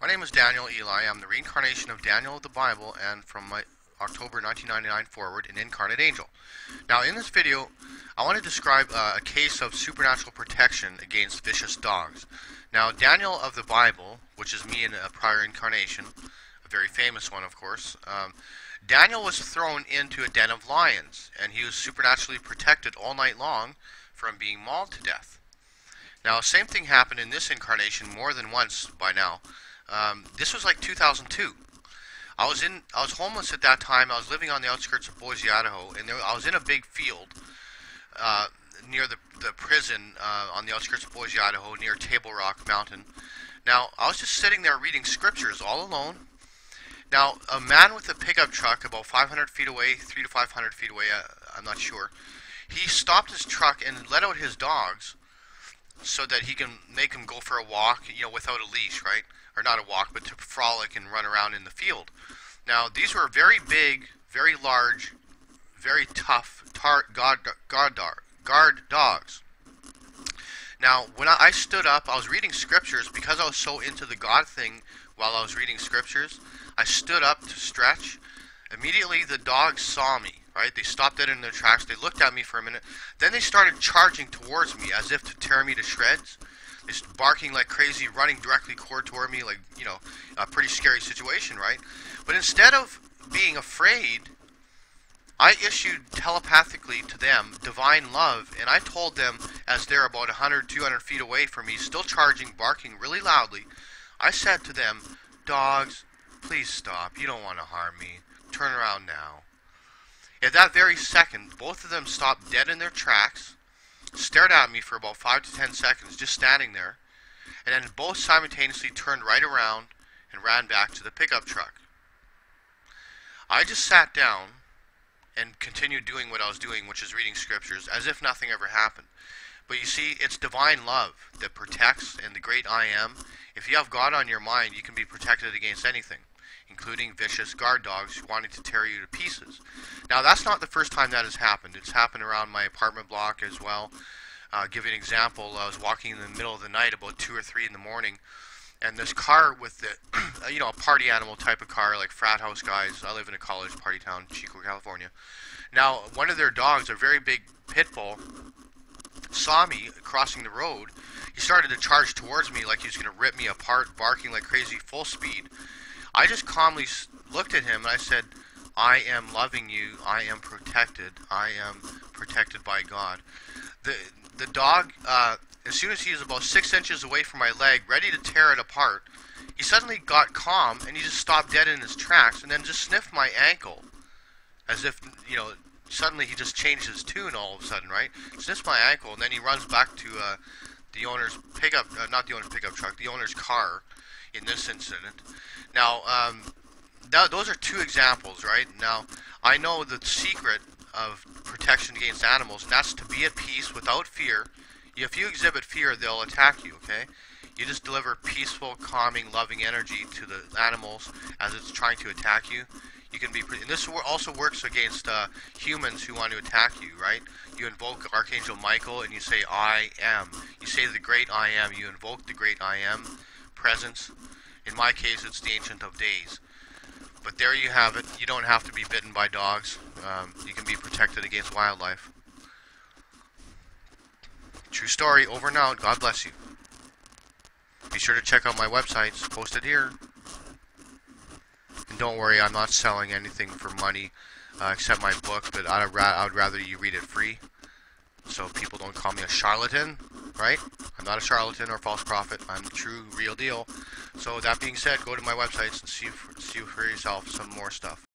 My name is Daniel Eli. I'm the reincarnation of Daniel of the Bible and from my October 1999 forward, an incarnate angel. Now in this video, I want to describe a case of supernatural protection against vicious dogs. Now Daniel of the Bible, which is me in a prior incarnation, a very famous one of course, Daniel was thrown into a den of lions and he was supernaturally protected all night long from being mauled to death. Now same thing happened in this incarnation more than once by now. This was like 2002. I was homeless at that time. I was living on the outskirts of Boise, Idaho, and I was in a big field near the prison on the outskirts of Boise, Idaho, near Table Rock Mountain. Now, I was just sitting there reading scriptures all alone. Now, a man with a pickup truck about 500 feet away, 300 to 500 feet away, I'm not sure, he stopped his truck and let out his dogs so that he can make them go for a walk, without a leash, right? Or not a walk, but to frolic and run around in the field. Now, these were very big, very large, very tough guard dogs. Now, when I stood up, I was reading scriptures. Because I was so into the God thing while I was reading scriptures, I stood up to stretch. Immediately, the dogs saw me, right? They stopped dead in their tracks. They looked at me for a minute. Then they started charging towards me as if to tear me to shreds. Just barking like crazy, running directly toward me, like, a pretty scary situation, right? But instead of being afraid, I issued telepathically to them divine love, and I told them, as they're about 100, 200 feet away from me, still charging, barking really loudly, I said to them, "Dogs, please stop. You don't want to harm me. Turn around now." At that very second, both of them stopped dead in their tracks, stared at me for about 5 to 10 seconds, just standing there, and then both simultaneously turned right around and ran back to the pickup truck. I just sat down and continued doing what I was doing, which is reading scriptures, as if nothing ever happened. But you see, it's divine love that protects, and the great I am. If you have God on your mind, you can be protected against anything, including vicious guard dogs wanting to tear you to pieces. Now, that's not the first time that has happened. It's happened around my apartment block as well. Give you an example. I was walking in the middle of the night, about 2 or 3 in the morning, and this car with the, a party animal type of car, like frat house guys. I live in a college party town, Chico, California. Now, one of their dogs, a very big pit bull, saw me crossing the road. He started to charge towards me like he was going to rip me apart, barking like crazy, full speed. I just calmly looked at him and I said, "I am loving you. I am protected. I am protected by God." The dog, as soon as he was about 6 inches away from my leg, ready to tear it apart, he suddenly got calm and he just stopped dead in his tracks and then just sniffed my ankle, as if, suddenly he just changed his tune all of a sudden, right? Sniffs my ankle, and then he runs back to the owner's pickup, not the owner's pickup truck, the owner's car in this incident. Now, those are 2 examples, right? Now, I know the secret of protection against animals, and that's to be at peace without fear. If you exhibit fear, they'll attack you, okay? You just deliver peaceful, calming, loving energy to the animals as it's trying to attack you. You can be, and this also works against humans who want to attack you, right? You invoke Archangel Michael and you say, "I am." You say the great I am. You invoke the great I am presence. In my case, it's the Ancient of Days. But there you have it. You don't have to be bitten by dogs. You can be protected against wildlife. True story, over and out. God bless you. Be sure to check out my websites posted here. And don't worry, I'm not selling anything for money except my book, but I would rather you read it free so people don't call me a charlatan, right? I'm not a charlatan or false prophet. I'm the true, real deal. So that being said, go to my websites and see for yourself some more stuff.